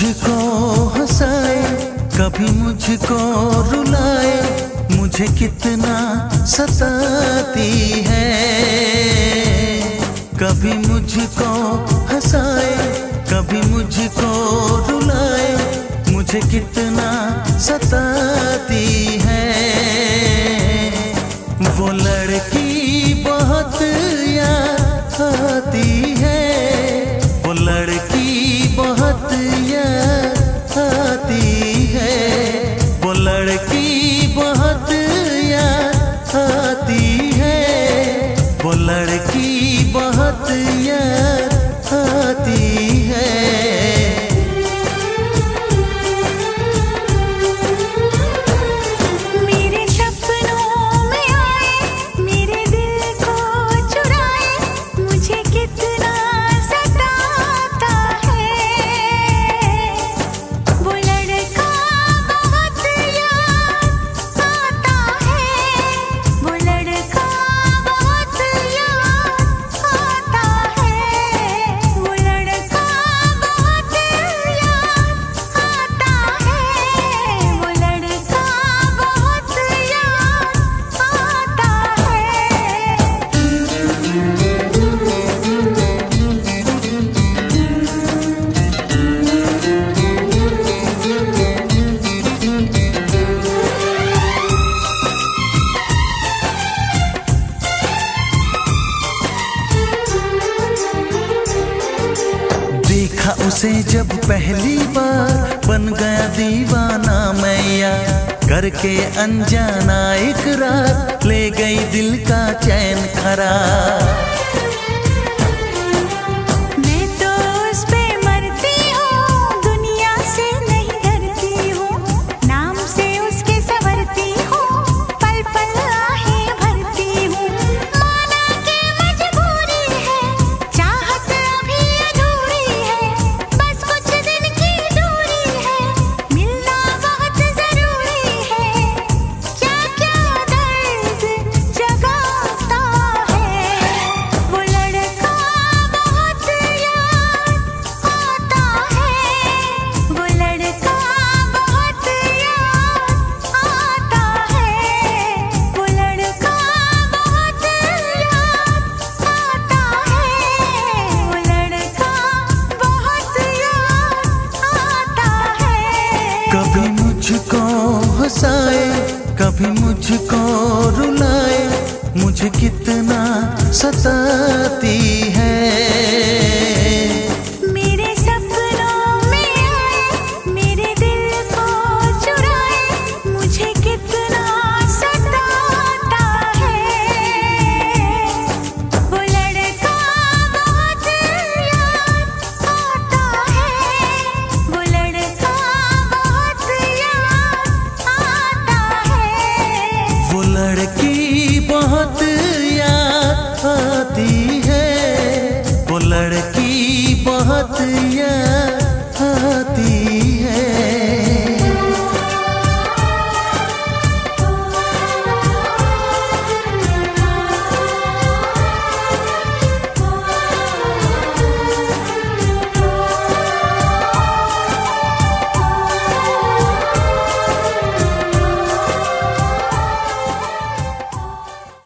मुझको हंसाए, कभी मुझको रुलाए, मुझे कितना सताती है। कभी मुझको हंसाए, कभी मुझको रुलाए, मुझे कितना सताती है। वो लड़की बहुत याद आती है, वो लड़की बहुत याद आती है, वो लड़की बहुत याद आती है, वो लड़की बहुत याद आती है। देखा उसे जब पहली बार, बन गया दीवाना मैया, करके अनजाना इकरार, ले गई दिल का चैन खरार। कभी मुझको हंसाए, कभी मुझको रुलाए, मुझे कितना सताती है। मेरे सपनों में आए, मेरे दिल को चुराए, मुझे कितना सताता है। वो लड़का बहुत याद आता है, वो लड़का बहुत याद आता है। वो लड़की बहुत याद आती है, वो लड़की बहुत याद